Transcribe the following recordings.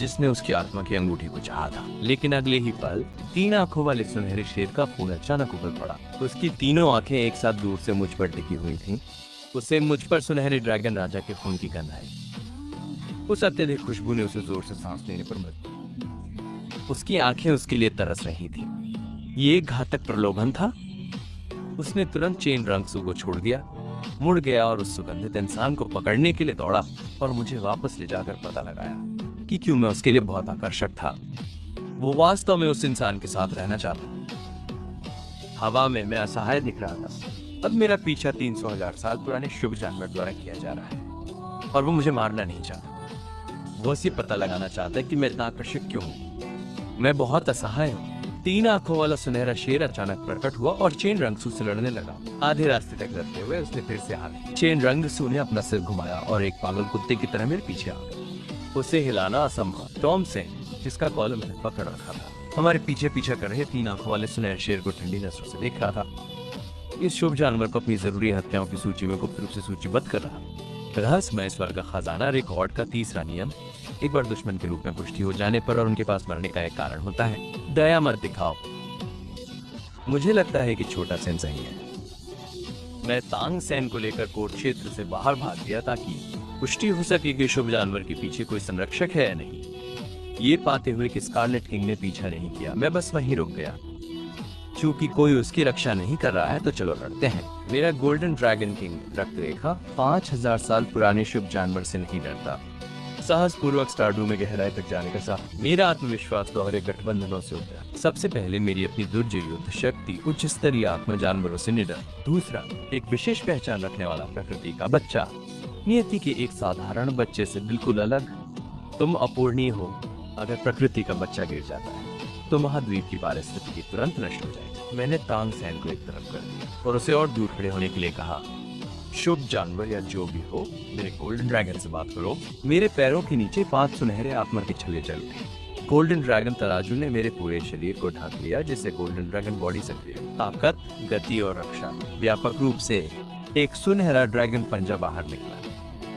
जिसने उसकी आत्मा की अंगूठी को चाहा था। लेकिन अगले ही पल 3 आंखों वाले सुनहरे शेर का खून अचानक उबल पड़ा। उसकी तीनों आंखें एक साथ दूर से मुझ पर टिकी हुई थीं। उसे मुझ पर सुनहरे ड्रैगन राजा के खून की गंध आई। उस अत्यधिक खुशबू ने उसे जोर से सांस लेने पर मजबूर। उसकी आंखें उसके लिए तरस रही थी। ये एक घातक प्रलोभन था। उसने तुरंत चेन रंगसू को छोड़ दिया, मुड़ गया और उस सुगंधित इंसान को पकड़ने के लिए दौड़ा और मुझे वापस ले जाकर पता लगाया कि क्यों मैं उसके लिए बहुत आकर्षक था। वो वास्तव में उस इंसान के साथ रहना चाहता। हवा में मैं असहाय दिख रहा था। अब मेरा पीछा 300,000 साल पुराने शुभ जानवर द्वारा किया जा रहा है और वो मुझे मारना नहीं चाहता। वो सिर्फ पता लगाना चाहता है कि मैं इतना आकर्षक क्यों हूँ। मैं बहुत असहाय हूँ। 3 आंखों वाला सुनहरा शेर अचानक प्रकट हुआ और चेन रंगसू से लड़ने लगा। आधे रास्ते तक लड़ते हुए उसने फिर से हार। चेन रंगसू ने अपना सिर घुमाया और एक पागल कुत्ते की तरह मेरे पीछे आ गया। उसे हिलाना असंभव। टॉम से जिसका कॉलर मैंने पकड़ रखा था, हमारे पीछे पीछे कर रहे 3 आंखों वाले सुनहरे शेर को ठंडी नजरों से देख रहा था। इस शुभ जानवर को अपनी जरूरी हत्याओं की सूची में गुप्त रूप से सूचीबद्ध कर रहा। रहस्यमय स्वर का खजाना रिकॉर्ड का तीसरा नियम, एक बार दुश्मन के रूप में पुष्टि हो जाने पर और उनके पास मरने का एक कारण होता है, दया मत दिखाओ। मुझे लगता है कि छोटा सेन सही है। मैं तांग सेन को लेकर कोर्ट क्षेत्र से बाहर भाग गया ताकि पुष्टि हो सके कि शुभ जानवर के पीछे कोई संरक्षक है या नहीं। ये पाते हुए कि स्कारलेट किंग ने पीछा नहीं किया, मैं बस वहीं रुक गया। चूंकि कोई उसकी रक्षा नहीं कर रहा है तो चलो लड़ते हैं। मेरा गोल्डन ड्रैगन किंग रक्त रेखा 5000 साल पुराने शुभ जानवर से नहीं डरता। साहस पूर्वक स्टारडू में गहराई तक जाने का साथ मेरा आत्मविश्वास दोहरे गठबंधनों से उभरा। सबसे पहले मेरी अपनी दुर्जय युद्ध शक्ति, उच्च स्तरीय आत्मा जानवरों से निडर। दूसरा, एक विशेष पहचान रखने वाला प्रकृति का बच्चा, नियति के एक साधारण बच्चे से बिल्कुल अलग। तुम अपूर्णीय हो। अगर प्रकृति का बच्चा गिर जाता है तो महाद्वीप की पारिस्थितिकी तुरंत नष्ट हो जाएगी। मैंने तांग सेन को एक तरफ कर दिया और उसे और दूर खड़े होने के लिए कहा, शुभ जानवर या जो भी हो, मेरे गोल्डन ड्रैगन से बात करो। मेरे पैरों के नीचे 5 सुनहरे आत्मा के छल्ले चल उठे। गोल्डन ड्रैगन तराजू ने मेरे पूरे शरीर को ढक लिया, जिससे गोल्डन ड्रैगन बॉडी सक्रिय, ताकत, गति और रक्षा। व्यापक रूप से एक सुनहरा ड्रैगन पंजा बाहर निकला।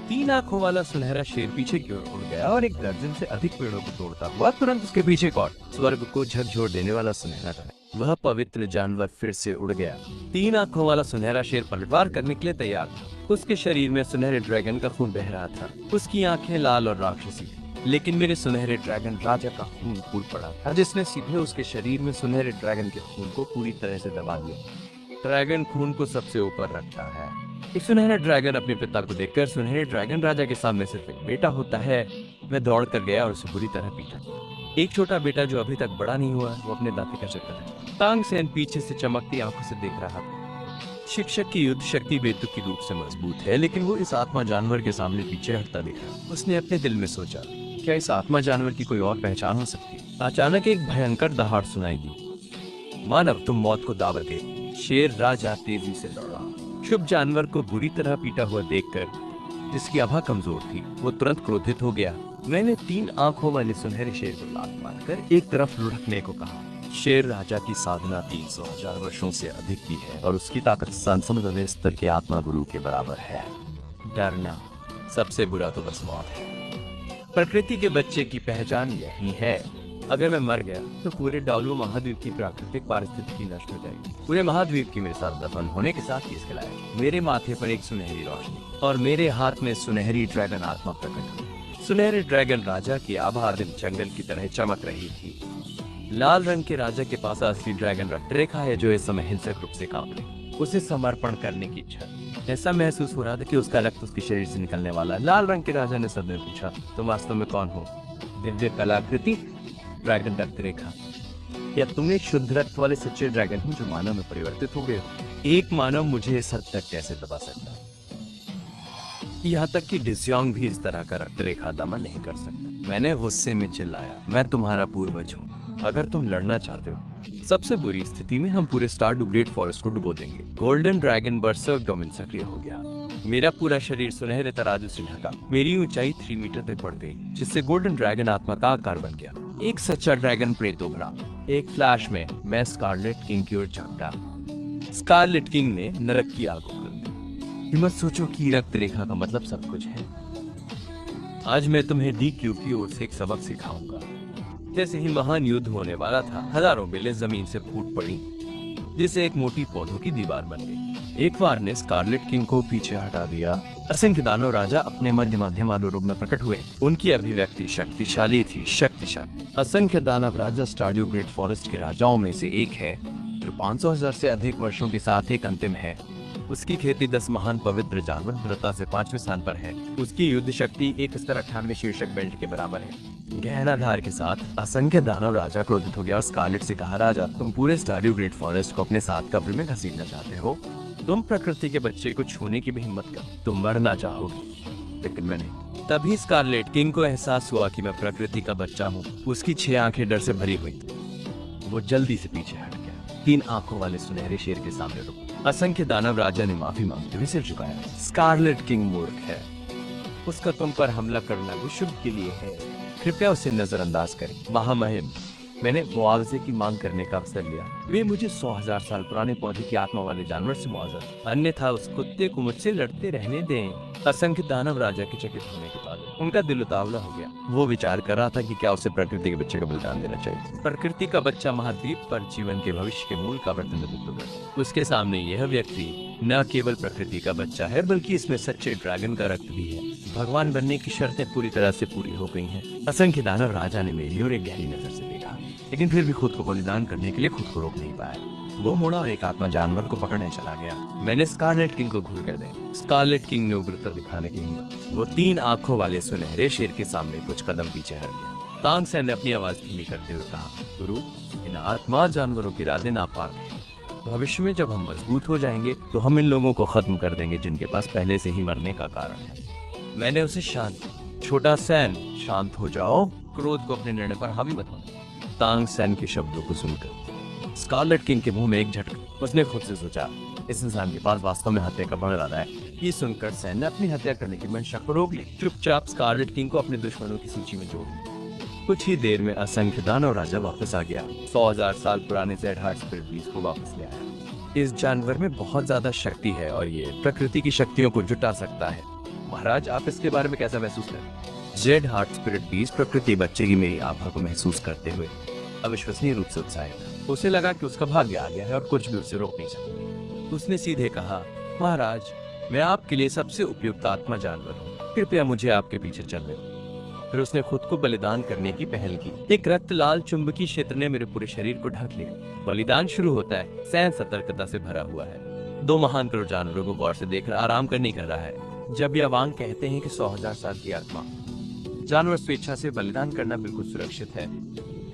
3 आंखों वाला सुनहरा शेर पीछे की ओर उड़ गया और एक दर्जन से अधिक पेड़ों को तोड़ता हुआ तुरंत उसके पीछे कौड़। स्वर्ग को झकझोर देने वाला सुनहरा था। वह पवित्र जानवर फिर से उड़ गया। 3 आंखों वाला सुनहरा शेर पलटवार करने के लिए तैयार था। उसके शरीर में सुनहरे ड्रैगन का खून बह रहा था। उसकी आंखें लाल और राक्षसी थी। लेकिन मेरे सुनहरे ड्रैगन राजा का खून फूल पड़ा था, जिसने सीधे उसके शरीर में सुनहरे ड्रैगन के खून को पूरी तरह से दबा दिया। ड्रैगन खून को सबसे ऊपर रखता है। एक सुनहरा ड्रैगन अपने पिता को देखकर, सुनहरे ड्रैगन राजा के सामने सिर्फ एक बेटा होता है। मैं दौड़ कर गया और उसे बुरी तरह पीटा। एक छोटा बेटा जो अभी तक बड़ा नहीं हुआ, वो अपने दांते का चक्कर है। तांग सेन पीछे से चमकती आंखों से देख रहा था। शिक्षक की युद्ध शक्ति बेतुकी रूप से मजबूत है, लेकिन वो इस आत्मा जानवर के सामने पीछे हटता दिखा। उसने अपने दिल में सोचा, क्या इस आत्मा जानवर की कोई और पहचान हो सकती है? अचानक एक भयंकर दहाड़ सुनाई दी। मानव, तुम मौत को दावत दे। शेर राजा तेजी से दौड़ा। शुभ जानवर को बुरी तरह पीटा हुआ देखकर, जिसकी आभा कमजोर थी, वो तुरंत क्रोधित हो गया। मैंने 3 आंखों वाले सुनहरे शेर को लात मारकर एक तरफ लुढ़कने को कहा। शेर राजा की साधना 300,000 वर्षों से अधिक की है और उसकी ताकत संसद स्तर के आत्मा गुरु के बराबर है। डरना, सबसे बुरा तो बस मौत है। प्रकृति के बच्चे की पहचान यही है। अगर मैं मर गया तो पूरे डालू महाद्वीप की प्राकृतिक पारिस्थितिकी नष्ट हो जाएगी। पूरे महाद्वीप की मेरे साथ दफन होने के साथ ही इसके लायक। मेरे माथे पर एक सुनहरी रोशनी और मेरे हाथ में सुनहरी ड्रैगन आत्मा प्रकट हुई। सुनहरे ड्रैगन राजा की आभा दिन जंगल की तरह चमक रही थी। लाल रंग के राजा के पास असली ड्रैगन रक्त रेखा है, जो इस समय हिंसक रूप से कांप रही। उसे समर्पण करने की इच्छा। ऐसा महसूस हो रहा था कि उसका रक्त उसके शरीर से निकलने वाला। लाल रंग के राजा ने सबने पूछा, तुम वास्तव में कौन हो? दिव्य कलाकृति, ड्रैगन रक्त रेखा, या तुम एक शुद्ध रक्त वाले सच्चे ड्रैगन हो जो मानव में परिवर्तित हो गए हो? एक मानव मुझे इस हद तक कैसे दबा सकता? यहाँ तक कि डिस्योंग भी इस तरह का रक्त रेखा दमन नहीं कर सकता। मैंने गुस्से में चिल्लाया, मैं तुम्हारा पूर्वज हूँ। अगर तुम लड़ना चाहते हो, सबसे बुरी स्थिति में हम पूरे स्टारडू ग्रेट फॉरेस्ट को डुबो देंगे। गोल्डन ड्रैगन बर्सर्क डोमेन सक्रिय हो गया। मेरा पूरा शरीर सुनहरे तराजू से ढका। मेरी ऊंचाई 3 मीटर तक बढ़ गई, जिससे गोल्डन ड्रैगन आत्मा का आकार बन गया। एक सच्चा ड्रैगन प्रेत उभरा। एक फ्लैश में मैं स्कारलेट किंग की ओर झपटा। स्कारलेट किंग ने नरक की आग उगल दी। मत सोचो कि रक्त रेखा का मतलब सब कुछ है। आज मैं तुम्हें DQ की ओर से एक सबक सिखाऊंगा। जैसे ही महान युद्ध होने वाला था, हजारों बेलें जमीन से फूट पड़ी, जिससे एक मोटी पौधों की दीवार बन गई। एक वार ने स्कारलेट किंग को पीछे हटा दिया। असंख्य दानव राजा अपने मध्यम वाले रूप में प्रकट हुए। उनकी अभिव्यक्ति शक्तिशाली थी, शक्तिशाली। असंख्य दानव राजा स्टार्ड्यू ग्रेट फॉरेस्ट के राजाओं में से एक है, जो 500,000 से अधिक वर्षों के साथ एक अंतिम है। उसकी खेती 10 महान पवित्र जानवर दृढ़ता से 5वें स्थान पर है। उसकी युद्ध शक्ति 1 स्तर 98 शीर्षक बेल्ट के बराबर है। गहना धार के साथ असंख्य दानव राजा क्रोधित हो गया और स्कारलेट से कहा, राजा, तुम पूरे स्टार्ड्यू ग्रेट फॉरेस्ट को अपने साथ कब्र में घसीटना चाहते हो। तुम प्रकृति के बच्चे को छूने की भी हिम्मत कर, तुम मरना चाहोगे, लेकिन मैं नहीं। तभी स्कारलेट किंग को एहसास हुआ कि मैं प्रकृति का बच्चा हूँ। उसकी 6 आंखें डर से भरी हुई थी। वो जल्दी से पीछे हट गया। 3 आंखों वाले सुनहरे शेर के सामने रुका। असंख्य दानव राजा ने माफी मांगते हुए सिर झुकाया। स्कारलेट किंग मूर्ख है, उसका तुम पर हमला करना भी शुभ के लिए है, कृपया उसे नजरअंदाज करें। महामहिम, मैंने मुआवजे की मांग करने का अवसर लिया। वे मुझे 100,000 साल पुराने पौधे की आत्मा वाले जानवर से मुआवजा, अन्यथा उस कुत्ते को मुझसे लड़ते रहने दें। असंख्य दानव राजा के चकित होने के बाद उनका दिल उतावला हो गया। वो विचार कर रहा था कि क्या उसे प्रकृति के बच्चे का बलिदान देना चाहिए। प्रकृति का बच्चा महाद्वीप पर जीवन के भविष्य के मूल का प्रतिनिधित्व करता। उसके सामने यह व्यक्ति न केवल प्रकृति का बच्चा है, बल्कि इसमें सच्चे ड्रैगन का रक्त भी है। भगवान बनने की शर्तें पूरी तरह से पूरी हो गई हैं। असंख्य दानव राजा ने मेरी ओर एक गहरी नजर से देखा, लेकिन फिर भी खुद को बलिदान करने के लिए खुद को रोक नहीं पाया। वो मुड़ा और एक आत्मा जानवर को पकड़ने चला गया। मैंने स्कारलेट किंग को घूर कर दे। स्कारलेट किंग ने उग्रता दिखाने की हिम्मत। वो 3 आंखों वाले सुनहरे शेर के सामने कुछ कदम पीछे हट गया। तांग सेन ने अपनी आवाज धीमी करते हुए कहा, गुरु, इन आत्मा जानवरों की राधे नापाक है। भविष्य में जब हम मजबूत हो जाएंगे तो हम इन लोगों को खत्म कर देंगे जिनके पास पहले से ही मरने का कारण है। मैंने उसे शांत, छोटा सैन, शांत हो जाओ, क्रोध को अपने निर्णय पर हावी मत होने। तांग सेन के शब्दों को सुनकर स्कारलेट किंग के मुंह में एक झटका। उसने खुद से सोचा, इस इंसान के पास वास्तव में हत्या का बड़ा इरादा है। ये सुनकर सैन ने अपनी हत्या करने की मंशा को रोक ली। चुपचाप स्कारलेट किंग को अपने दुश्मनों की सूची में जोड़ दिया। कुछ ही देर में असंख्य दानव राजा वापस आ गया। 100,000 साल पुराने जेड हार्ट स्पिरिट बीज को वापस ले आया। इस जानवर में बहुत ज्यादा शक्ति है और ये प्रकृति की शक्तियों को जुटा सकता है। महाराज, आप इसके बारे में कैसा महसूस करें? जेड हार्ट स्पिरिट बीज प्रकृति बच्चे की मेरी आभा को महसूस करते हुए अविश्वसनीय रूप से उत्साहित था। उसे लगा कि उसका भाग्य आ गया है और कुछ भी उसे रोक नहीं सकता। उसने सीधे कहा, महाराज, मैं आपके लिए सबसे उपयुक्त आत्मा जानवर हूँ, कृपया मुझे आपके पीछे चलने दो। फिर उसने खुद को बलिदान करने की पहल की। एक रक्त लाल चुंबकीय क्षेत्र ने मेरे पूरे शरीर को ढक लिया। बलिदान शुरू होता है। सैन सतर्कता से भरा हुआ है। 2 महान करोड़ जानवरों को गौर से देख रहा आराम करने कर रहा है। जब यह वांग कहते हैं कि 100,000 साल की आत्मा जानवर स्वेच्छा से बलिदान करना बिल्कुल सुरक्षित है,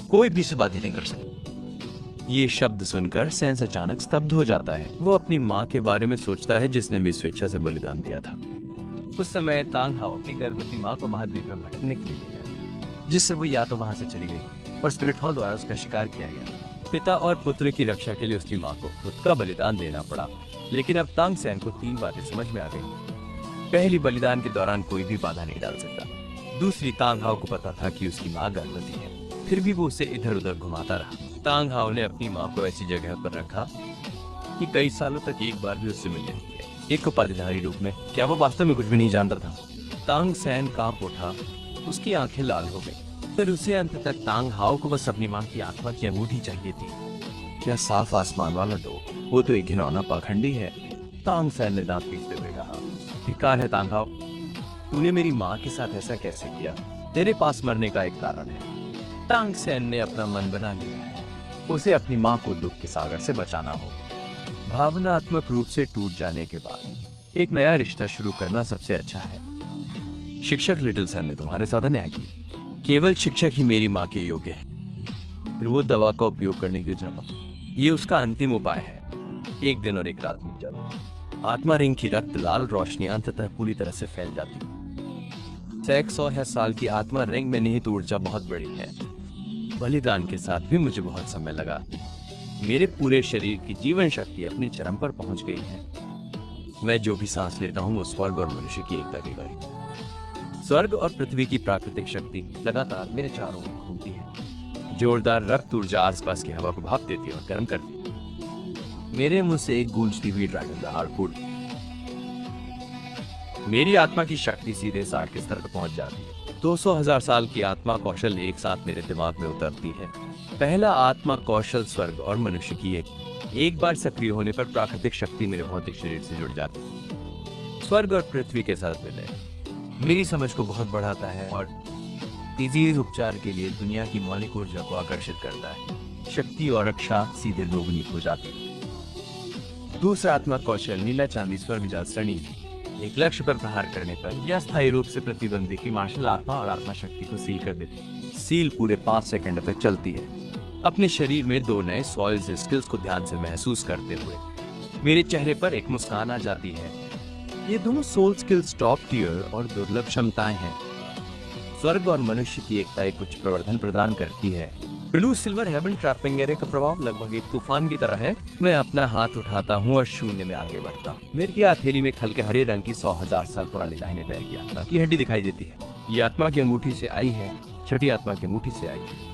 कोई भी इसे बाधित नहीं कर सकता। ये शब्द सुनकर सैन अचानक स्तब्ध हो जाता है। वो अपनी माँ के बारे में सोचता है जिसने भी स्वेच्छा से बलिदान दिया था। उस समय तांग हाओ अपनी गर्भवती माँ को महाद्वीप में भटकने के लिए गया, जिससे वो या तो वहां से चली गई और स्पिरिट हॉल द्वारा उसका शिकार किया गया। पिता और पुत्र की रक्षा के लिए उसकी माँ को खुद का बलिदान देना पड़ा। लेकिन अब तांग सेन को 3 बातें समझ में आ गई। पहली, बलिदान के दौरान कोई भी बाधा नहीं डाल सकता। दूसरी, तांग हाओ को पता था कि उसकी माँ गर्भवती है, फिर भी वो उसे इधर उधर घुमाता रहा। तांग हाओ ने अपनी माँ को ऐसी जगह पर रखा कि कई सालों तक एक बार भी उससे मिलने नहीं गया, एक उपाधिधारी रूप में। क्या वो वास्तव में कुछ भी नहीं जानता था? तांग सेन कांप उठा, उसकी आंखें लाल हो गई। फिर उसे अंत तक तांग हाओ को बस अपनी माँ की आत्मा की अंगूठी चाहिए थी। क्या साफ आसमान वाला डो, वो तो एक घिनौना पाखंडी है। तांग सेन ने दांत पीसते हुए कहा, धिक्कार है तांग हाओ, तूने मेरी माँ के साथ ऐसा कैसे किया? तेरे पास मरने का एक कारण है। तांग सेन ने अपना मन बना लिया है, उसे अपनी माँ को दुख के सागर से बचाना होगा। भावनात्मक रूप से टूट जाने के बाद एक नया रिश्ता शुरू करना सबसे अच्छा है। शिक्षक लिटिल सन ने तुम्हारे साथ अन्याय किया। केवल शिक्षक ही मेरी माँ के योग्य है। फिर वो दवा का उपयोग करने की जरूरत, ये उसका अंतिम उपाय है। एक दिन और एक रात बीत जाती। आत्मा रिंग की रक्त लाल रोशनी अंततः पूरी तरह से फैल जाती। 100 साल की आत्मा रिंग में निहित ऊर्जा बहुत बड़ी है। बलिदान के साथ भी मुझे बहुत समय लगा। मेरे पूरे शरीर की जीवन शक्ति अपने चरम पर पहुंच गई है। मैं जो भी सांस लेता हूँ वो स्वर्ग और मनुष्य की एकता की गई। स्वर्ग और पृथ्वी की प्राकृतिक शक्ति लगातार मेरे चारों ओर घूमती है। जोरदार रक्त ऊर्जा आसपास की हवा को भाप देती है और गर्म करती है। मेरे मुंह से एक गूंजती हुई ड्रैगन दहाड़ फूट, मेरी आत्मा की शक्ति सीधे 60 के स्तर पर पहुंच जाती है। 200,000 साल की आत्मा कौशल एक साथ मेरे दिमाग में उतरती है। पहला आत्मा कौशल स्वर्ग और मनुष्य की एक बार सक्रिय होने पर प्राकृतिक शक्ति मेरे भौतिक शरीर से जुड़ जाती है। स्वर्ग और पृथ्वी के साथ मिले मेरी समझ को बहुत बढ़ाता है और तेजी उपचार के लिए दुनिया की मौलिक ऊर्जा को आकर्षित करता है। शक्ति और रक्षा सीधे दोगुनी हो जाती है। दूसरा आत्मा कौशल नीला चांदी स्वर्ग जासरणी एक लक्ष्य पर प्रहार करने पर यह स्थायी रूप से प्रतिबंधी की मार्शल आत्मा और आत्मा शक्ति को सील कर देती है। सील पूरे 5 सेकंड तक चलती है। अपने शरीर में 2 नए सॉइल्स स्किल्स को ध्यान से महसूस करते हुए मेरे चेहरे पर एक मुस्कान आ जाती है। ये दोनों सोल स्किल्स टॉप टियर और दुर्लभ क्षमताएं हैं। स्वर्ग और मनुष्य की एकता एक उच्च प्रवर्धन प्रदान करती है। Blue silver heaven trapping array का प्रभाव लगभग एक तूफान की तरह है। मैं अपना हाथ उठाता हूँ और शून्य में आगे बढ़ता हूँ। मेरी हथेली में हल्के हरे रंग की 100,000 साल पुरानी दाहिने पैर की आत्मा की हड्डी दिखाई देती है। ये आत्मा की अंगूठी से आई है। छठी आत्मा की अंगूठी से आई है।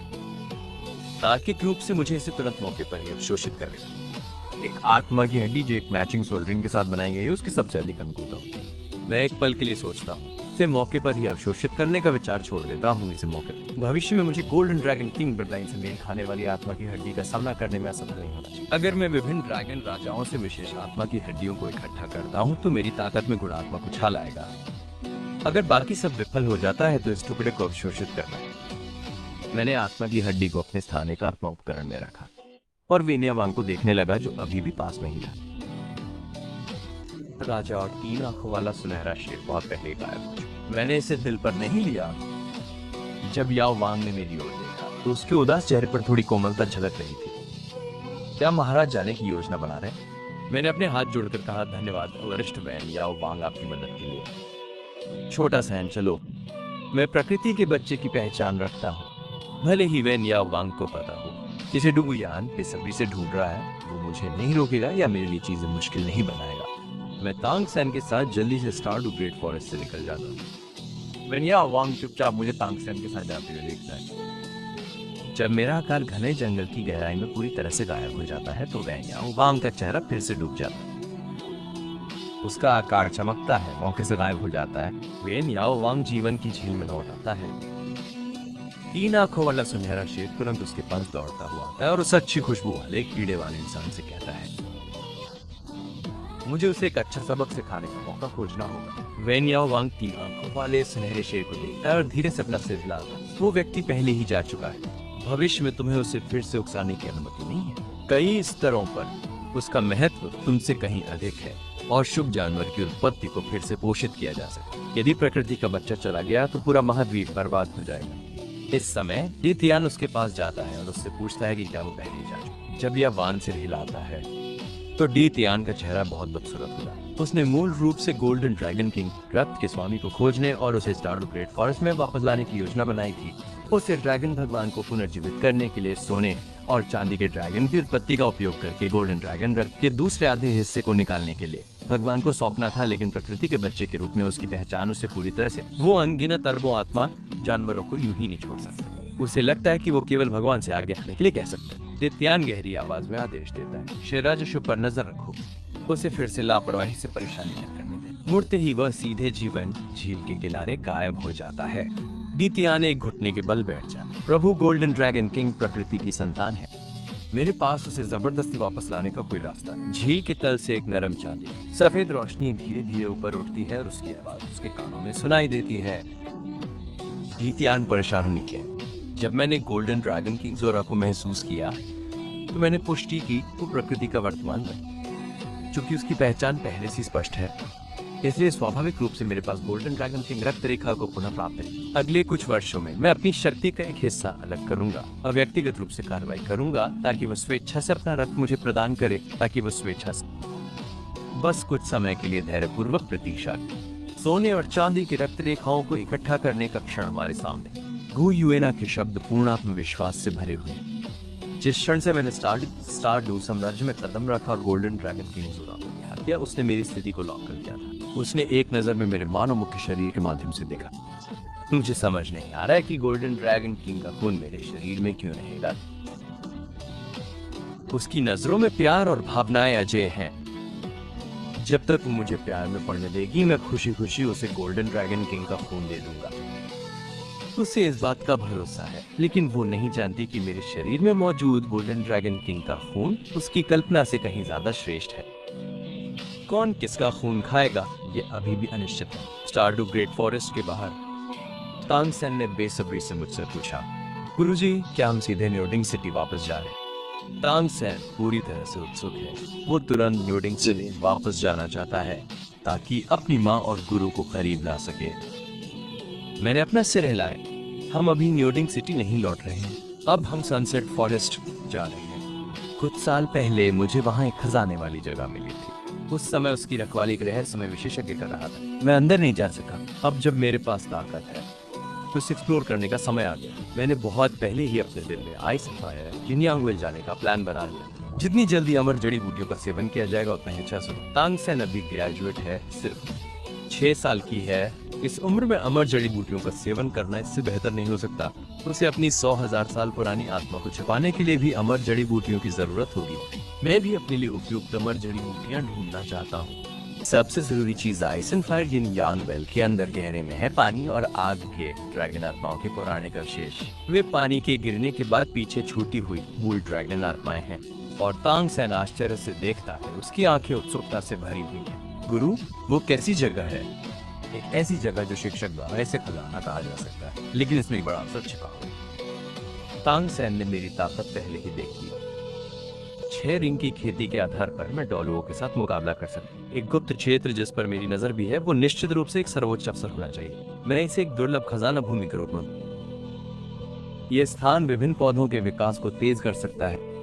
तार्किक रूप से मुझे इसे तुरंत मौके पर ही अवशोषित करेगा। एक आत्मा की हड्डी जो एक मैचिंग सोल्डरिंग के साथ बनाई गई है उसकी सबसे अधिक अनुकूलता होती है। मैं एक पल के लिए सोचता हूँ, इसे मौके पर ही अवशोषित करने का विचार छोड़ देता हूँ। इसे मौके पर भविष्य में मुझे गोल्डन ड्रैगन किंग ब्लडलाइन से मेल खाने वाली आत्मा की हड्डी का सामना करने में असफल नहीं होना चाहिए। अगर मैं विभिन्न ड्रैगन राजाओं से विशेष आत्मा की हड्डियों को इकट्ठा करता हूँ तो मेरी ताकत में गुणात्मक उछाल आएगा। अगर बाकी सब विफल हो जाता है तो इस टुकड़े को अवशोषित करना है। मैंने आत्मा की हड्डी को अपने स्थान एक आत्मा उपकरण में रखा और वेनिया वांग को देखने लगा जो अभी भी पास में ही था। राजा और 3 आंखों वाला सुनहरा शेर बहुत पहले गायब हो चुका। मैंने इसे दिल पर नहीं लिया। जब याओ वांग ने मेरी ओर देखा तो उसके उदास चेहरे पर थोड़ी कोमलता झलक रही थी। क्या महाराज जाने की योजना बना रहे? मैंने अपने हाथ जोड़कर कहा, धन्यवाद वरिष्ठ वैन याओ वांग आपकी मदद के लिए। छोटा सहन चलो, मैं प्रकृति के बच्चे की पहचान रखता हूँ। भले ही वैन याओ वांग को पता हो जिसे डुगुयान बेसब्री से ढूंढ रहा है, वो मुझे नहीं रोकेगा या मेरे लिए चीजें मुश्किल नहीं बनाएगा। मैं तांग सैन के साथ जल्दी से स्टारडू ग्रेट फॉरेस्ट से निकल जाता हूँ। वैन याओ वांग चुपचाप मुझे तांग सैन के साथ जाते हुए देखता है। जब मेरा आकार घने जंगल की गहराई में पूरी तरह से गायब हो जाता है तो वैन याओ वांग का चेहरा फिर से डूब जाता है। उसका आकार चमकता है, मौके से गायब हो जाता है। वैन याओ वांग जीवन की झील में लौट आता है। 3 आंखों वाला सुनहरा शेर तुरंत उसके पास दौड़ता हुआ आता है और उस अच्छी खुशबू वाले कीड़े वाले इंसान से कहता है, मुझे उसे एक अच्छा सबक सिखाने का मौका खोजना होगा। वैन याओ वांग 3 आंखों वाले सुनहरे शेर को देखता है और धीरे से अपना सिर हिलाता है। वो व्यक्ति पहले ही जा चुका है। भविष्य में तुम्हें उसे फिर से उकसाने की अनुमति नहीं है। कई स्तरों पर उसका महत्व तुमसे कहीं अधिक है और शुभ जानवर की उत्पत्ति को फिर से पोषित किया जा सकता। यदि प्रकृति का बच्चा चला गया तो पूरा महाद्वीप बर्बाद हो जाएगा। इस समय डी तियान उसके पास जाता है और उससे पूछता है कि क्या वो पहले जा चुका। जब यह वान सिर हिलाता है तो डी तियान का चेहरा बहुत बदसूरत हुआ। उसने मूल रूप से गोल्डन ड्रैगन किंग रक्त के स्वामी को खोजने और उसे स्टारडू ग्रेट फॉरेस्ट में वापस लाने की योजना बनाई थी। उसे ड्रैगन भगवान को पुनर्जीवित करने के लिए सोने और चांदी के ड्रैगन की उत्पत्ति का उपयोग करके गोल्डन ड्रैगन रक्त के दूसरे आधे हिस्से को निकालने के लिए भगवान को सौंपना था, लेकिन प्रकृति के बच्चे के रूप में उसकी पहचान उसे पूरी तरह से वो अनगिनत अरबों आत्मा जानवरों को यूं ही नहीं छोड़ सकता। उसे लगता है कि वो केवल भगवान से आगे आने के लिए कह सकता है। दित्यान गहरी आवाज में आदेश देता है, शेराज शुभ पर नजर रखो। उसे फिर से लापरवाही से परेशानी न करने दे। मुड़ते ही वह सीधे जीवन झील के किनारे गायब हो जाता है। दित्यान एक घुटने के बल बैठ जाता। प्रभु गोल्डन ड्रैगन किंग प्रकृति की संतान है। मेरे पास उसे जबरदस्ती वापस लाने का कोई रास्ता नहीं। झील के तल से एक नरम चांदी सफेद रोशनी धीरे धीरे ऊपर उठती है और उसकी आवाज उसके कानों में सुनाई देती है। दित्यान परेशान होने के जब मैंने गोल्डन ड्रैगन की जोरा को महसूस किया तो मैंने पुष्टि की वो प्रकृति का वर्तमान बन। चूंकि उसकी पहचान पहले से स्पष्ट है, इसलिए स्वाभाविक रूप से मेरे पास गोल्डन ड्रैगन की रक्त रेखा को पुनः प्राप्त है। अगले कुछ वर्षों में मैं अपनी शक्ति का एक हिस्सा अलग करूंगा और व्यक्तिगत रूप से कार्रवाई करूंगा ताकि वह स्वेच्छा से अपना रक्त मुझे प्रदान करे, ताकि वह स्वेच्छा से बस कुछ समय के लिए धैर्यपूर्वक प्रतीक्षा करे। सोने और चांदी की रक्त रेखाओं को इकट्ठा करने का क्षण हमारे सामने। गु युएना के शब्द पूर्ण आत्मविश्वास से भरे हुए। जिस क्षण से मैंने स्टारडू साम्राज्य में कदम रखा और गोल्डन ड्रैगन की जोरा को निहार किया, उसने मेरी स्थिति को लॉक कर दिया था। उसने एक नजर में मेरे मानव मुख्य शरीर के माध्यम से देखा। मुझे समझ नहीं आ रहा है कि गोल्डन ड्रैगन किंग का खून मेरे शरीर में क्यों रहेगा। उसकी नजरों में प्यार और भावनाएं अजय हैं। जब तक वो मुझे प्यार में पड़ने देगी, मैं खुशी खुशी उसे गोल्डन ड्रैगन किंग का खून दे दूंगा। उसे इस बात का भरोसा है, लेकिन वो नहीं जानती कि मेरे शरीर में मौजूद गोल्डन ड्रैगन किंग का खून उसकी कल्पना से कहीं ज्यादा श्रेष्ठ है। कौन किसका खून खाएगा ये अभी भी अनिश्चित है। स्टारडू ग्रेट फॉरेस्ट के बाहर तांग सेन ने बेसब्री से मुझसे पूछा, गुरुजी, क्या हम सीधे न्योडिंग सिटी वापस जा रहे हैं? तांग सेन पूरी तरह से उत्सुक है। वो तुरंत न्योडिंग सिटी वापस जाना चाहता है ताकि अपनी माँ और गुरु को करीब ला सके। मैंने अपना सिर हिलाया। हम अभी न्योडिंग सिटी नहीं लौट रहे हैं, अब हम सनसेट फॉरेस्ट जा रहे हैं। कुछ साल पहले मुझे वहाँ एक खजाने वाली जगह मिली थी। उस समय उसकी रखवाली एक रहस्यमय विशेषज्ञ कर रहा था। मैं अंदर नहीं जा सका। अब जब मेरे पास ताकत है तो इसे एक्सप्लोर करने का समय आ गया। मैंने बहुत पहले ही अपने दिल में आइस एंड फायर यिनयांग जाने का प्लान बना लिया। जितनी जल्दी अमर जड़ी बूटियों का सेवन किया जाएगा उतना ही अच्छा। तांग सेन अभी ग्रेजुएट है, सिर्फ 6 साल की है। इस उम्र में अमर जड़ी बूटियों का सेवन करना इससे बेहतर नहीं हो सकता। उसे अपनी 100,000 साल पुरानी आत्मा को छिपाने के लिए भी अमर जड़ी बूटियों की जरूरत होगी। मैं भी अपने लिए उपयुक्त अमर जड़ी बूटियां ढूंढना चाहता हूँ। सबसे जरूरी चीज ice and fire yin yang well के अंदर गहरे में है पानी और आग के ड्रैगन आत्माओं के पौराणिक अवशेष। वे पानी के गिरने के बाद पीछे छूटी हुई मूल ड्रैगन आत्माएं हैं। और तांग सेन आश्चर्य से देखता है। उसकी आंखें उत्सुकता से भरी हुई हैं। गुरु, वो कैसी जगह है? एक ऐसी जगह जो शिक्षक द्वारा ऐसे खजाना कहा जा सकता है, लेकिन इसमें एक बड़ा अवसर छिपा हुआ है। तांग सेन ने मेरी ताकत पहले ही देख ली। 6 रिंग की खेती के आधार पर मैं डॉलुओं के साथ मुकाबला कर सकता हूँ। एक गुप्त क्षेत्र जिस पर मेरी नजर भी है, वो निश्चित रूप से एक सर्वोच्च अवसर होना चाहिए। मैं इसे एक दुर्लभ खजाना भूमि के रूप में। ये स्थान विभिन्न पौधों के विकास को तेज कर सकता है।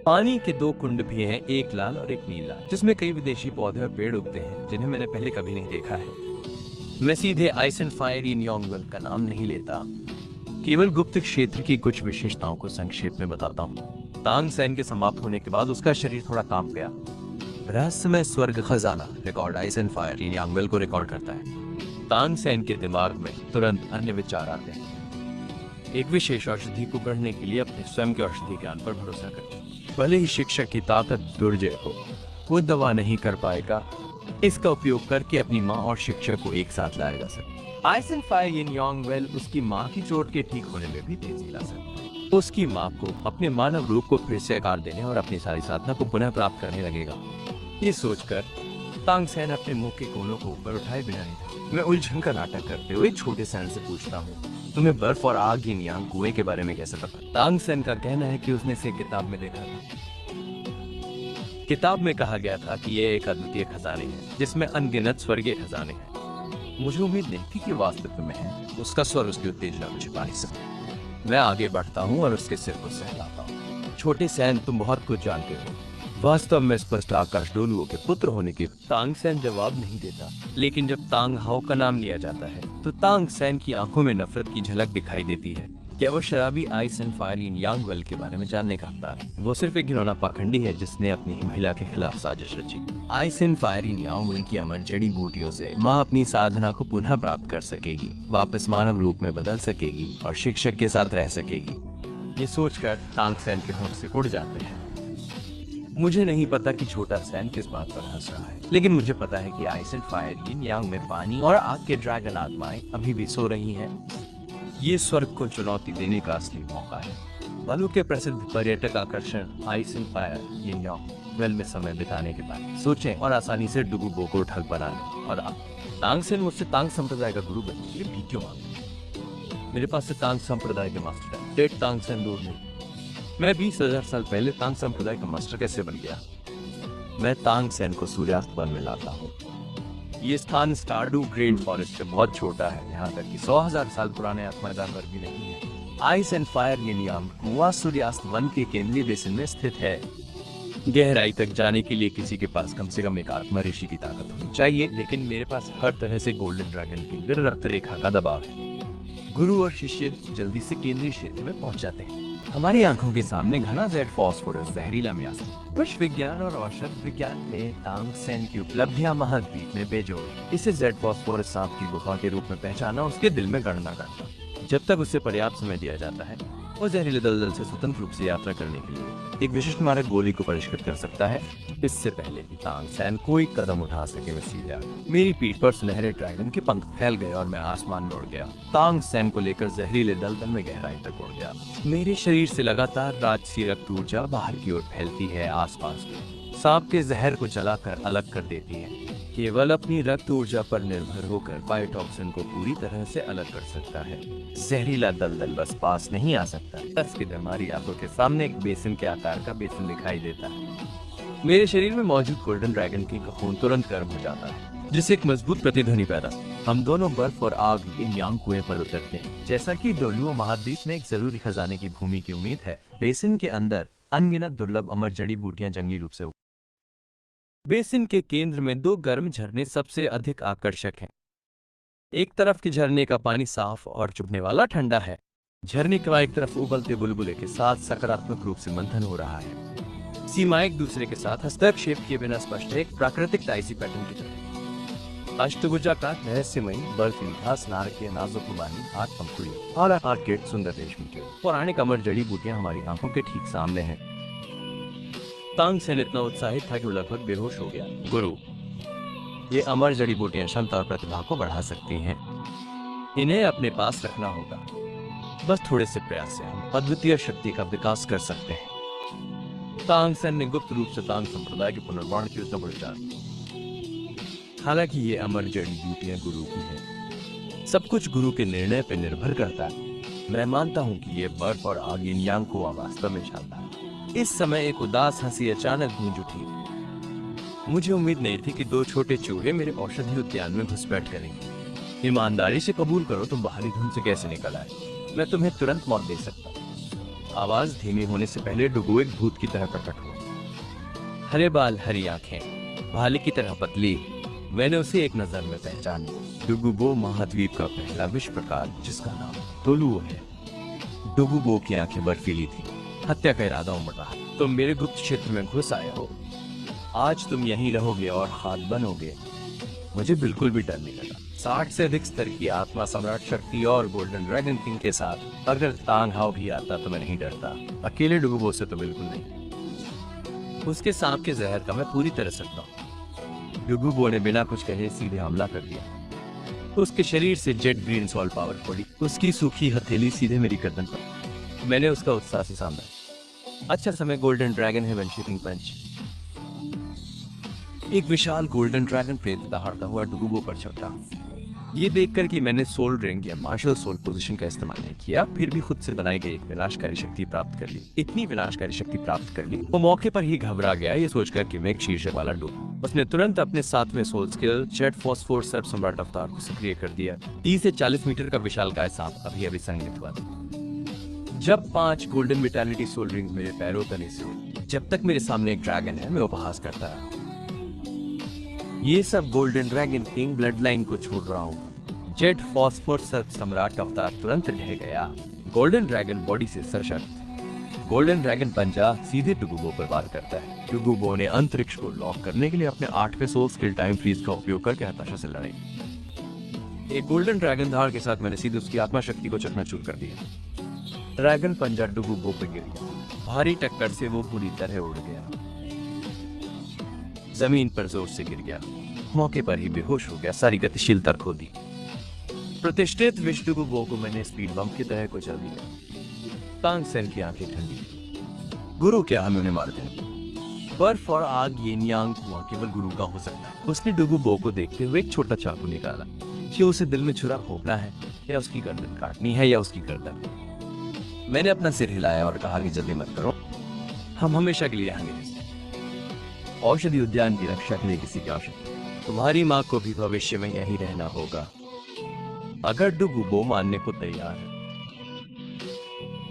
पानी के 2 कुंड भी हैं, एक लाल और एक नीला, जिसमें कई विदेशी पौधे और पेड़ उगते हैं जिन्हें मैंने पहले कभी नहीं देखा है। मैं सीधे ice and fire yin yang well का नाम नहीं लेता, केवल गुप्त क्षेत्र की कुछ विशेषताओं को संक्षेप में बताता हूँ। तांग सेन के समाप्त होने के बाद उसका शरीर थोड़ा कांप गया। रहस्यमय स्वर्ग खजाना record ice and fire yin yang well को रिकॉर्ड करता है। तांग सेन के दिमाग में तुरंत अन्य विचार आते हैं। एक विशेष औषधि को गढ़ने के लिए अपने स्वयं के औषधि ज्ञान पर भरोसा करें। भले ही शिक्षक की ताकत दुर्जय हो, वो दवा नहीं कर पाएगा। इसका उपयोग करके अपनी माँ और शिक्षक को एक साथ लाया जा सकता। Ice and fire yin yang well उसकी माँ की चोट के ठीक होने में भी तेजी ला सकता। उसकी माँ को अपने मानव रूप को फिर से आकार देने और अपनी सारी साधना को पुनः प्राप्त करने लगेगा। ये सोचकर तांग सेन अपने मुंह के कोनों को ऊपर उठाए बिना नहीं था। मैं उलझन का नाटक करते हुए छोटे सेन से पूछता हूँ, तुम्हें बर्फ और आग यिनयांग कुएं के बारे में कैसे पता? तांग सेन का कहना है कि उसने इसे किताब में देखा था। किताब में कहा गया था कि यह एक अद्वितीय खजाने है जिसमें अनगिनत स्वर्गीय खजाने हैं। मुझे उम्मीद नहीं थी कि वास्तव में है। उसका स्वर उसकी उत्तेजना को छिपा नहीं सकता। मैं आगे बढ़ता हूँ और उसके सिर को सहलाता हूँ। छोटे सेन, तुम बहुत कुछ जानते हो। वास्तव में स्पष्ट आकाश डोलुओं के पुत्र होने की। तांग सेन जवाब नहीं देता, लेकिन जब तांग हाओ का नाम लिया जाता है तो तांग सेन की आंखों में नफरत की झलक दिखाई देती है। क्या वो शराबी ice and fire yin yang well के बारे में जानने का हकदार है? वो सिर्फ एक घिनौना पाखंडी है जिसने अपनी ही महिला के खिलाफ साजिश रची। Ice and fire yin yang well की अमर जड़ी बूटियों से माँ अपनी साधना को पुनः प्राप्त कर सकेगी, वापस मानव रूप में बदल सकेगी और शिक्षक के साथ रह सकेगी। ये सोचकर तांग सेन के होंठ से उड़ जाते हैं। मुझे नहीं पता कि छोटा सेन किस बात पर हंस रहा है, लेकिन मुझे पता है कि आइस एंड फायर यिनयांग में पानी और आग के ड्रैगन आत्माएं अभी भी सो रही हैं। ये स्वर्ग को चुनौती देने का असली मौका है। बालू के प्रसिद्ध पर्यटक आकर्षण ice and fire yin yang well में समय बिताने के बाद सोचें और आसानी से डुगुबो को ठग बना लें। और आप तांग सेन मुझसे तांग संप्रदाय का गुरु बनने के लिए भी क्यों मांगे? मेरे पास से तांग संप्रदाय के मास्टर है। डेट तांग सेन दूर नहीं। मैं 20,000 साल पहले तांग संप्रदाय का मास्टर कैसे बन गया? मैं तांग सेन को सूर्यास्त वन में लाता हूँ। ये स्थान स्टारडू ग्रेट फॉरेस्ट से बहुत छोटा है, यहाँ तक कि 100,000 साल पुराने आत्मा जानवर भी नहीं है। आइस एंड फायर यिनयांग कुआं सूर्यास्त वन के केंद्रीय बेसिन में स्थित है। गहराई तक जाने के लिए किसी के पास कम से कम एक आत्मा ऋषि की ताकत होनी चाहिए, लेकिन मेरे पास हर तरह से गोल्डन ड्रैगन की रक्त रेखा का दबाव है। गुरु और शिष्य जल्दी से केंद्रीय क्षेत्र में पहुंच जाते हैं। हमारी आंखों के सामने घना जेड फॉस्फोरस जहरीला म्यास। विश्व विज्ञान और औषध विज्ञान में तांग सेन की उपलब्धियां महाद्वीप में बेजोड़। इसे जेड फॉस्फोरस सांप की गुफा के रूप में पहचाना उसके दिल में गणना करता। जब तक उसे पर्याप्त समय दिया जाता है और जहरीले दलदल से स्वतंत्र रूप से यात्रा करने के लिए एक विशिष्ट मार्ग गोली को परिष्कृत कर सकता है। इससे पहले कि तांग सेन कोई कदम उठा सके मैं सीधे आ गया। मेरी पीठ पर सुनहरे ड्रैगन के पंख फैल गए और मैं आसमान में उड़ गया। तांग सेन को लेकर जहरीले दलदल में गहराई तक उड़ गया। मेरे शरीर से लगातार राजसी रक्त ऊर्जा बाहर की ओर फैलती है। आसपास में सांप के जहर को जलाकर अलग कर देती है। केवल अपनी रक्त ऊर्जा पर निर्भर होकर बायोटॉक्सिन को पूरी तरह से अलग कर सकता है। जहरीला दलदल बस पास नहीं आ सकता। बस की हमारी आंखों के सामने एक बेसिन के आकार का बेसिन दिखाई देता है। मेरे शरीर में मौजूद गोल्डन ड्रैगन की खून तुरंत गर्म हो जाता है, जिससे एक मजबूत प्रतिध्वनि पैदा। हम दोनों बर्फ और आग इन यांग कुएं पर उतरते हैं। जैसा कि डोलुओ महाद्वीप में एक जरूरी खजाने की भूमि की उम्मीद है, बेसिन के अंदर अनगिनत दुर्लभ अमर जड़ी बूटियां जंगली रूप से। बेसिन के केंद्र में दो गर्म झरने सबसे अधिक आकर्षक हैं। एक तरफ के झरने का पानी साफ और चुभने वाला ठंडा है। झरने का एक तरफ उबलते बुलबुले के साथ सकारात्मक रूप से मंथन हो रहा है। सीमा एक दूसरे के साथ हस्तक्षेप किए बिना स्पष्ट है, एक प्राकृतिक टाइसी पैटर्न की तरह। अष्टभुजाकार रहस्यमयी बर्फीली घास, नारकीय नाजुक खुबानी, आठ पंखुड़ी और आर्किड सुंदर रेशमी के पौराणिक अमर जड़ी बूटियां हमारी आंखों के ठीक सामने हैं। तांग सेन इतना उत्साहित था कि वो लगभग बेहोश हो गया। गुरु, ये अमर जड़ी बूटियां क्षमता और प्रतिभा को बढ़ा सकती हैं। इन्हें अपने पास रखना होगा। बस थोड़े से प्रयास से हम अद्वितीय शक्ति का विकास कर सकते हैं। तांग सेन ने गुप्त रूप से तांग संप्रदाय के पुनर्वाण की योजना पर विचार किया। हालांकि ये अमर जड़ी बूटियां गुरु की हैं। सब कुछ गुरु के निर्णय पर निर्भर करता है। मैं मानता हूँ कि ये बर्फ और आग इन यांग को वास्तव में जानता है। इस समय एक उदास हंसी अचानक गूंज उठी। मुझे उम्मीद नहीं थी कि दो छोटे चूहे मेरे औषधि उद्यान में घुसपैठ करेंगे। ईमानदारी से कबूल करो, तुम बाहरी धुन से कैसे निकल आए। मैं तुम्हें तुरंत मौत दे सकता। आवाज धीमी होने से पहले डुगू एक भूत की तरह प्रकट हुआ। हरे बाल, हरी आंखें, भाले की तरह पतली। मैंने उसे एक नजर में पहचाना। डुगुबो महाद्वीप का पहला विश्व प्रकार, जिसका नाम डोलुओ है। डुगुबो की आंखें बर्फीली थी। हत्या का इरादा उमड़ रहा। तुम मेरे गुप्त क्षेत्र में घुस आए हो। आज तुम यहीं रहोगे और हाथ बनोगे। मुझे बिल्कुल भी डर नहीं लगा। 60 से अधिक स्तर की आत्मा सम्राट शक्ति और गोल्डन ड्रैगन किंग के साथ अगर तांग हाओ भी आता तो मैं नहीं डरता। अकेले डुगुबो से तो बिल्कुल नहीं। उसके सांप के जहर का मैं पूरी तरह सकता हूँ। डुगुबो ने बिना कुछ कहे सीधे हमला कर दिया। उसके शरीर से जेट ग्रीन सॉल पावर पड़ी। उसकी सूखी हथेली सीधे मेरी गर्दन पर। मैंने उसका उत्साह से सामना। अच्छा समय गोल्डन ड्रैगन है वंशिंग पंच। एक विशाल गोल्डन ड्रैगन प्रेत दहाड़ता हुआ डुगुबो पर चढ़ा। ये देखकर कि मैंने सोल रिंग या मार्शल सोल पोजीशन का इस्तेमाल नहीं किया, फिर भी खुद से बनाई गई एक विनाशकारी शक्ति प्राप्त कर ली। इतनी विनाशकारी शक्ति प्राप्त कर ली, वो मौके पर ही घबरा गया, ये सोचकर कि मैं एक शीर्षक वाला डूब। उसने तुरंत अपने 7वें सोल स्किल जेट फॉस्फोर सर्प सम्राट अवतार को सक्रिय कर दिया। 30 से 40 मीटर का विशालकाय सांप अभी अभी संगठित हुआ था। जब 5 गोल्डन विटालिटी सोल रिंग मेरे पैरों तले से उड़ी, जब तक मेरे सामने एक ड्रैगन है मैं उपहास करता रहा। ये सब golden dragon king blood line को छोड़ रहा हूँ। जेट फॉस्फोर सर्प सम्राट अवतार तुरंत ढह गया। गोल्डन ड्रैगन बॉडी से सशक्त। गोल्डन ड्रैगन पंजा सीधे डुगुबो पर वार करता है। डुगुबो ने अंतरिक्ष को लॉक करने के लिए अपने 8वें सोल स्किल टाइम फ्रीज का उपयोग करके हताशा से लड़ाई। एक गोल्डन ड्रैगन धार के साथ मैंने सीधे उसकी आत्मा शक्ति को चकनाचूर कर दिया। ड्रैगन पंजा डुगुबो पर गिर गया। भारी टक्कर से वो पूरी तरह उड़ गया। जमीन पर जोर से गिर गया। मौके पर ही बेहोश हो गया, सारी गतिशीलता खो दी। प्रतिष्ठित विश्व डुगुबो को मैंने स्पीड बम की तरह कुचल दिया। तांग सेन की आंखें ठंडी। गुरु क्या हमें उन्हें मार दें। बर्फ और आग यिन यांग कुआं केवल गुरु का हो सकता है। उसने डुगुबो को देखते हुए एक छोटा चाकू निकाला। कि उसे दिल में छुरा भोगना है, या उसकी गर्दन काटनी है, या उसकी गर्दन। मैंने अपना सिर हिलाया और कहा कि जल्दी मत करो, हम हमेशा के लिए यहाँ हैं। औषधि उद्यान की रक्षा के लिए किसी की आवश्यकता। तुम्हारी माँ को भी भविष्य में यही रहना होगा, अगर डुगुबो मानने को तैयार है।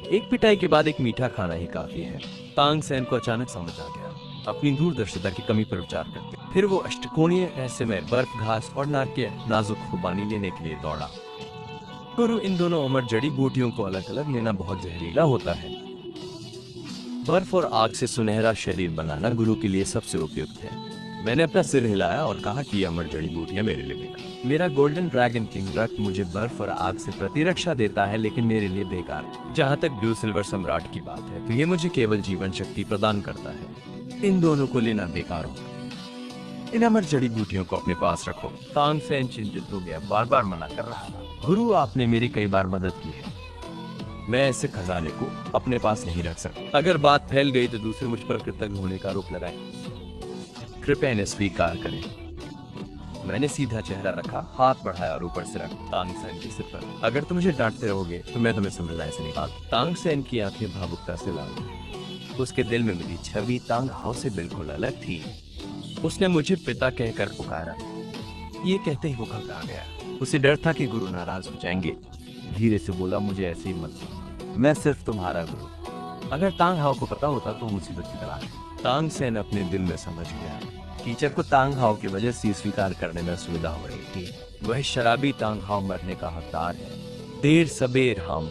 एक पिटाई के बाद एक मीठा खाना ही काफी है। तांग सेन को अचानक समझ आ गया, अपनी दूरदर्शिता की कमी पर विचार करके। फिर वो अष्टकोणीय रहस्यमय बर्फ, घास और नारकीय नाजुक खुबानी लेने के लिए दौड़ा। गुरु, इन दोनों अमर जड़ी बूटियों को अलग अलग लेना बहुत जहरीला होता है। बर्फ और आग से सुनहरा शरीर बनाना गुरु के लिए सबसे उपयुक्त है। मैंने अपना सिर हिलाया और कहा कि अमर जड़ी बूटियां मेरे लिए बेकार। मेरा गोल्डन ड्रैगन किंग रक्त मुझे बर्फ और आग से प्रतिरक्षा देता है, लेकिन मेरे लिए बेकार। जहाँ तक ब्लू सिल्वर सम्राट की बात है तो ये मुझे केवल जीवन शक्ति प्रदान करता है। इन दोनों को लेना बेकार होगा। इन अमर जड़ी बूटियों को अपने पास रखो। तांग सेन चिंतित हो गया, बार बार मना कर रहा था। गुरु, आपने मेरी कई बार मदद की है, मैं ऐसे खजाने को अपने पास नहीं रख सकता। अगर बात फैल गई तो दूसरे मुझ पर कृतज्ञ होने का आरोप लगाए। कृपया इन्हें स्वीकार करें। मैंने सीधा चेहरा रखा, हाथ बढ़ाया और ऊपर से रख तांग सेन के सिर पर। अगर तुम मुझे डांटते रहोगे तो मैं तुम्हें समुदाय से निकाल। तांग सेन की आंखें भावुकता से लाल। उसके दिल में मेरी छवि तांग हाउ से बिल्कुल अलग थी। उसने मुझे पिता कहकर पुकारा। ये कहते ही वो घबरा गया। उसे डर था कि गुरु नाराज हो जाएंगे। धीरे से बोला, मुझे ऐसे ही मत करो, मैं सिर्फ तुम्हारा गुरु। अगर तांग हाउ को पता होता तो मुसीबत की तलाश। तांग सेन अपने दिल में समझ गया, टीचर को तांग हाउ की वजह से स्वीकार करने में सुविधा हो रही थी। वह शराबी तांग हाउ मरने का हकदार है। देर सबेर हम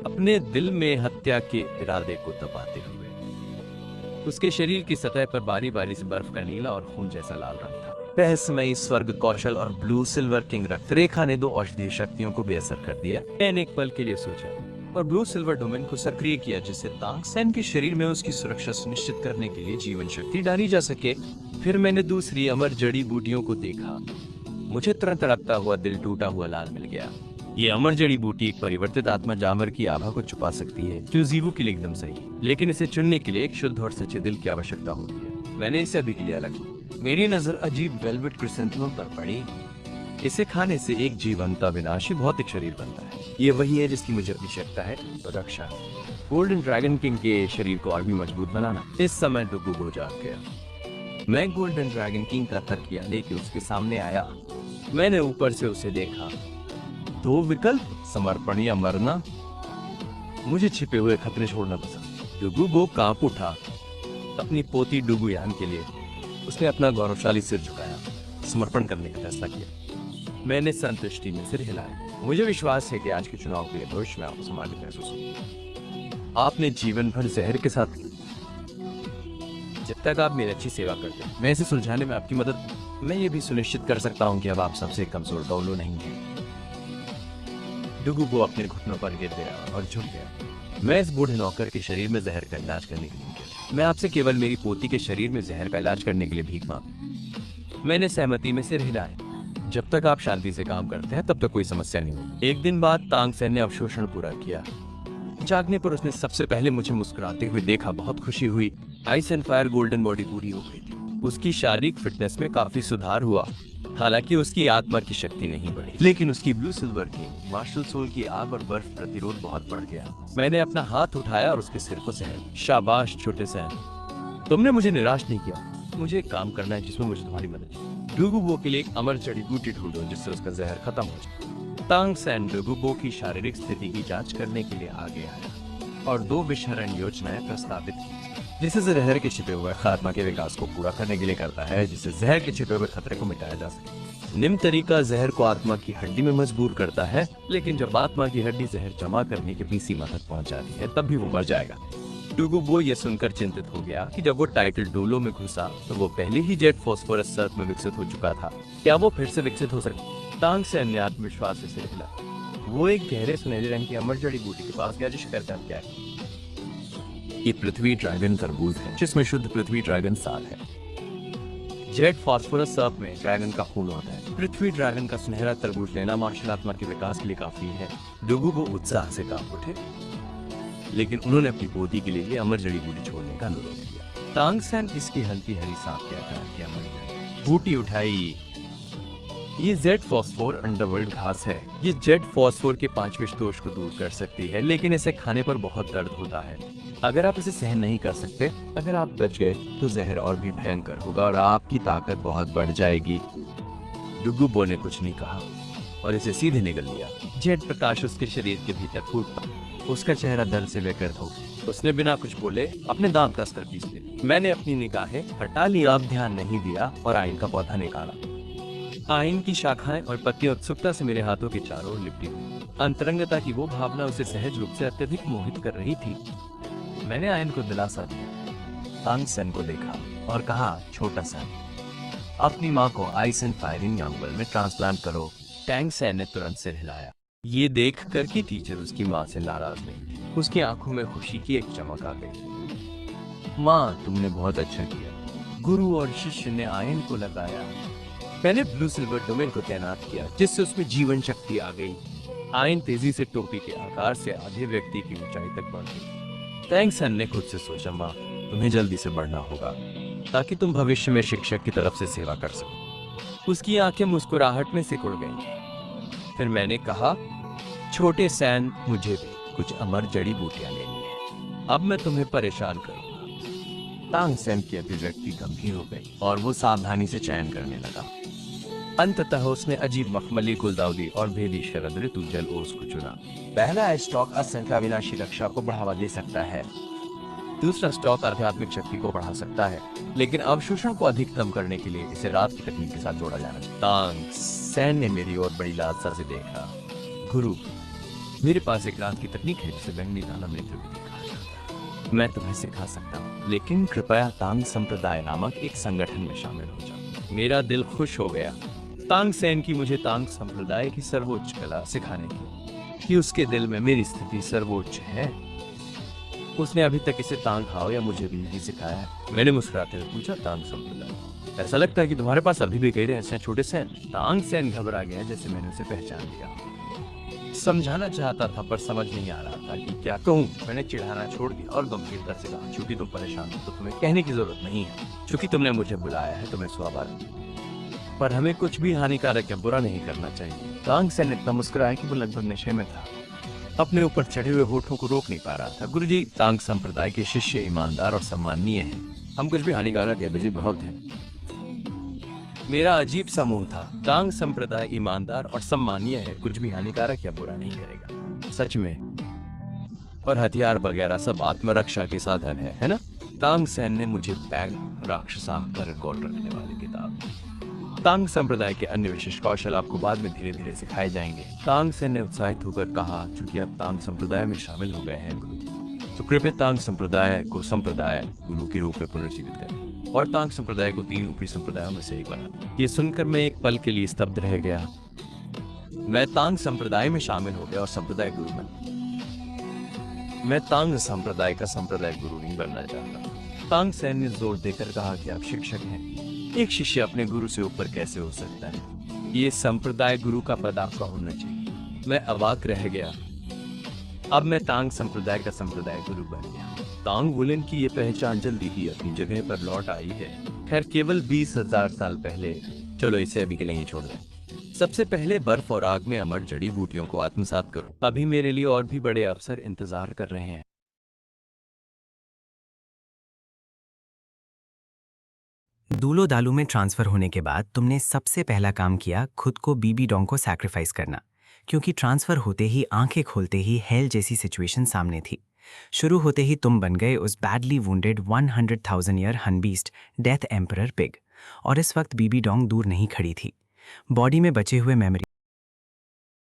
अपने दिल में हत्या के इरादे को दबाते हुए। उसके शरीर की सतह पर बारी बारी से बर्फ का नीला और खून जैसा लाल रंग था। रहस्यमयी स्वर्ग कौशल और ब्लू सिल्वर किंग रक्त रेखा ने दो औषधीय शक्तियों को बेअसर कर दिया। मैंने एक पल के लिए सोचा और ब्लू सिल्वर डोमेन को सक्रिय किया, जिससे तांग सेन के शरीर में उसकी सुरक्षा सुनिश्चित करने के लिए जीवन शक्ति डाली जा सके। फिर मैंने दूसरी अमर जड़ी बूटियों को देखा। मुझे तुरंत तड़पता हुआ दिल टूटा हुआ लाल मिल गया। ये अमर जड़ी बूटी एक परिवर्तित आत्मा जानवर की आभा को छुपा सकती है, जो जीवो के लिए एकदम सही, लेकिन इसे चुनने के लिए एक शुद्ध और सच्चे दिल की आवश्यकता होती है। मैंने इसे अभी के लिए अलग। मेरी नजर अजीब वेलवेट क्रिसेंथेमम पर पड़ी। इसे खाने से एक जीवंत अविनाशी भौतिक शरीर बनता है। ये वही है जिसकी मुझे आवश्यकता है, रक्षा। गोल्डन ड्रैगन किंग के शरीर को और भी मजबूत बनाना। इस समय डुगू जाग गया। मैं गोल्डन ड्रैगन किंग का तर्क लेके उसके सामने आया। मैंने ऊपर से उसे देखा। दो विकल्प, समर्पण या मरना। मुझे छिपे हुए खतरे छोड़ना पसंद। डुगू कांप उठा अपनी पोती डुगुयान के लिए। उसने अपना गौरवशाली सिर झुकाया, समर्पण करने का फैसला किया। मैंने संतुष्टि में सिर हिलाया। मुझे विश्वास है कि आज के चुनाव के लिए भविष्य में आपको सम्मानित महसूस होगा। आपने जीवन भर जहर के साथ, जब तक आप मेरी अच्छी सेवा करते हैं, मैं इसे सुलझाने में आपकी मदद। मैं ये भी सुनिश्चित कर सकता हूँ कि अब आप सबसे कमजोर डोलो नहीं है। डुगू अपने घुटनों पर गिर गया और झुक गया। मैं इस बूढ़े नौकर के शरीर में जहर का इलाज करने के लिए मैं आपसे केवल मेरी पोती के शरीर में जहर का इलाज करने के लिए भीख मांग। मैंने सहमति में सिर हिलाया। जब तक आप शांति से काम करते हैं तब तक कोई समस्या नहीं होगी। एक दिन बाद तांग सेन ने अवशोषण पूरा किया। जागने पर उसने सबसे पहले मुझे मुस्कुराते हुए देखा। बहुत खुशी हुई। Ice and fire golden body पूरी हो गई थी। उसकी शारीरिक फिटनेस में काफी सुधार हुआ। हालांकि उसकी आत्मा की शक्ति नहीं बढ़ी, लेकिन उसकी ब्लू सिल्वर की मार्शल सोल की आग और बर्फ प्रतिरोध बहुत बढ़ गया। मैंने अपना हाथ उठाया और उसके सिर को सहला। शाबाश छोटे सैन, तुमने मुझे निराश नहीं किया। मुझे एक काम करना है जिसमें मुझे तुम्हारी मदद चाहिए। डुगू के लिए एक अमर जड़ी बूटी ढूंढो जिससे उसका जहर खत्म हो जाए। तांग सेन डुगू की शारीरिक स्थिति की जांच करने के लिए आगे आया और 2 विषहरण योजनाएं प्रस्तावित की, जिसे जहर के छिपे हुए खात्मा के विकास को पूरा करने के लिए करता है, जिससे जहर के छिपे हुए खतरे को मिटाया जा सके। निम्न तरीका जहर को आत्मा की हड्डी में मजबूर करता है, लेकिन जब आत्मा की हड्डी जहर जमा करने की अपनी सीमा तक पहुंच जाती है तब भी वो मर जाएगा। डुगू ये सुनकर चिंतित हो गया कि जब वो टाइटल डोलो में घुसा तो वो पहले ही जेट फॉस्फोरस सर्प में विकसित हो चुका था। क्या वो फिर से विकसित हो सकता? तांग सेन ने आत्मविश्वास से सिर हिला। वो एक गहरे सुनहरे रंग की अमर जड़ी बूटी के पास गया जो शिकार कर क्या है। ये पृथ्वी ड्रैगन तरबूज है, जिसमें शुद्ध पृथ्वी ड्रैगन साल है। जेट फॉस्फोरस सर्प में ड्रैगन का खून होता है। पृथ्वी ड्रैगन का सुनहरा तरबूज लेना मार्शल आत्मा के विकास के लिए काफी है। डुगू उत्साह से कांप उठे, लेकिन उन्होंने अपनी पोती के लिए अमर जड़ी बूटी छोड़ने का अनुरोध किया। तांग सेन इसकी हल्की हरी सांप के आकार की अमर बूटी उठाई। ये जेड फॉस्फोर अंडरवर्ल्ड घास है। ये जेड फॉस्फोर के 5 विष दोष को दूर कर सकती है, लेकिन इसे खाने पर बहुत दर्द होता है। अगर आप इसे सहन नहीं कर सकते, अगर आप बच गए तो जहर और भी भयंकर होगा और आपकी ताकत बहुत बढ़ जाएगी। डुगू ने कुछ नहीं कहा और इसे सीधे निगल लिया। जेड प्रकाश उसके शरीर के भीतर फूट पड़ा। उसका चेहरा दर्द से बेकरार हो गया। उसने बिना कुछ बोले अपने दांत कसकर पीस लिए। मैंने अपनी निगाहें हटा ली, अब ध्यान नहीं दिया और आइन का पौधा निकाला। आइन की शाखाएं और पत्तियां उत्सुकता से मेरे हाथों के चारों ओर लिपटी हुई। अंतरंगता की वो भावना उसे सहज रूप से अत्यधिक मोहित कर रही थी। मैंने आइन को दिलासा दिया। तांग सेन को देखा। और कहा, छोटा सा अपनी माँ को आइस एंड फायरिंग यांगवल में ट्रांसप्लांट करो। टैंग सैन ने तुरंत सिर हिलाया। ये देख कर कि टीचर उसकी माँ से नाराज नहीं, उसकी आंखों में खुशी की एक चमक आ गई। माँ, तुमने बहुत अच्छा किया। गुरु और शिष्य ने आयन को लगाया। मैंने ब्लू सिल्वर डोमेन को तैनात किया, जिससे उसमें जीवन शक्ति आ गई। आयन तेजी से टोपी के आकार से आधे व्यक्ति की ऊंचाई तक बढ़ गई। टैंग सैन ने खुद से सोचा, माँ, तुम्हें जल्दी से बढ़ना होगा ताकि तुम भविष्य में शिक्षक की तरफ से सेवा कर सको। उसकी आंखें मुस्कुराहट में सिकुड़ गईं। फिर मैंने कहा, छोटे सैन, मुझे भी कुछ अमर जड़ी बूटियां लेनी है। अब मैं तुम्हें परेशान करूंगा। तांग सैन की अभिव्यक्ति गंभीर हो गई और वो सावधानी से चयन करने लगा। अंततः उसने अजीब मखमली गुलदाउदी और भेदी शरद ऋतु जल ओस को चुना। पहला स्टॉक असंख्य विनाशी रक्षा को बढ़ावा दे सकता है। दूसरा स्टॉक आध्यात्मिक शक्ति को बढ़ा सकता है, लेकिन अवशोषण को अधिकतम करने के लिए इसे रात की तकनीक के साथ जोड़ा जाना चाहिए। तांग सैन ने मेरी ओर बड़ी लालसा से देखा। गुरु, मेरे पास एक रात की तकनीक है जिसे बैंगनी दानव नेत्र विधि कहा जाता है। मैं तुम्हें सिखा सकता हूँ, लेकिन कृपया तांग संप्रदाय नामक एक संगठन में शामिल हो जाओ। मेरा दिल खुश हो गया। तांग सैन की मुझे तांग संप्रदाय की सर्वोच्च कला सिखाने की, कि उसके दिल में मेरी स्थिति सर्वोच्च है। उसने अभी तक इसे तांग हाओ या मुझे भी नहीं सिखाया है। मैंने मुस्कुराते हुए पूछा, तांग संप्रदाय, ऐसा लगता है कि तुम्हारे पास अभी भी कई रहस्य हैं, छोटे सैन। तांग सैन घबरा गया, जैसे मैंने उसे पहचान लिया। समझाना चाहता था पर समझ नहीं आ रहा था कि क्या कहूँ। मैंने चिढ़ाना छोड़ दिया और गंभीरता से कहा, चूंकि तुम परेशान हो तो तुम्हें कहने की जरूरत नहीं है। चूंकि तुमने मुझे बुलाया है तो मैं स्वाभाविक, पर हमें कुछ भी हानिकारक या बुरा नहीं करना चाहिए। तांग सैन इतना मुस्कुराया कि वो लगभग नशे में था, अपने ऊपर चढ़े हुए होठों को रोक नहीं पा रहा था। गुरुजी, तांग संप्रदाय के शिष्य ईमानदार और सम्माननीय हैं। हम कुछ भी हानिकारक या बहुत हैं। मेरा अजीब समूह था। तांग संप्रदाय ईमानदार और सम्माननीय है, कुछ भी हानिकारक या बुरा नहीं करेगा। सच में। और हथियार वगैरह सब आत्मरक्षा के साधन है ना? तांग सैन ने मुझे बैग राक्षसा पर रिकॉर्ड रखने वाली किताब। तांग संप्रदाय के अन्य विशिष्ट कौशल आपको बाद में धीरे धीरे सिखाए जाएंगे। तांग सैन ने उत्साहित होकर कहा, चूंकि आप तांग संप्रदाय में शामिल हो गए हैं गुरु, तो कृपया तांग संप्रदाय को संप्रदाय गुरु के रूप में पुनर्जीवित करें और तांग संप्रदाय को 3 ऊपरी संप्रदायों में से एक बना। ये सुनकर मैं एक पल के लिए स्तब्ध रह गया। मैं तांग संप्रदाय में शामिल हो गया और संप्रदाय गुरु बन। मैं तांग संप्रदाय का संप्रदाय गुरु नहीं बनना चाहता। तांग सैन ने जोर देकर कहा कि आप शिक्षक हैं। एक शिष्य अपने गुरु से ऊपर कैसे हो सकता है? ये संप्रदाय गुरु का पद आपका होना चाहिए। मैं अवाक रह गया। अब मैं तांग संप्रदाय का संप्रदाय गुरु बन गया। तांग वुलन की ये पहचान जल्दी ही अपनी जगह पर लौट आई है। खैर, केवल 20,000 साल पहले। चलो इसे अभी के लिए ही छोड़ दें। सबसे पहले बर्फ और आग में अमर जड़ी बूटियों को आत्मसात करो। अभी मेरे लिए और भी बड़े अवसर इंतजार कर रहे हैं। दूलो दालू में ट्रांसफ़र होने के बाद तुमने सबसे पहला काम किया खुद को बीबी डोंग को सैक्रिफाइस करना, क्योंकि ट्रांसफ़र होते ही आंखें खोलते ही हेल जैसी सिचुएशन सामने थी। शुरू होते ही तुम बन गए उस बैडली वुंडेड 100,000 ईयर हनबीस्ट डेथ एम्परर पिग। और इस वक्त बीबी डोंग दूर नहीं खड़ी थी। बॉडी में बचे हुए मेमोरी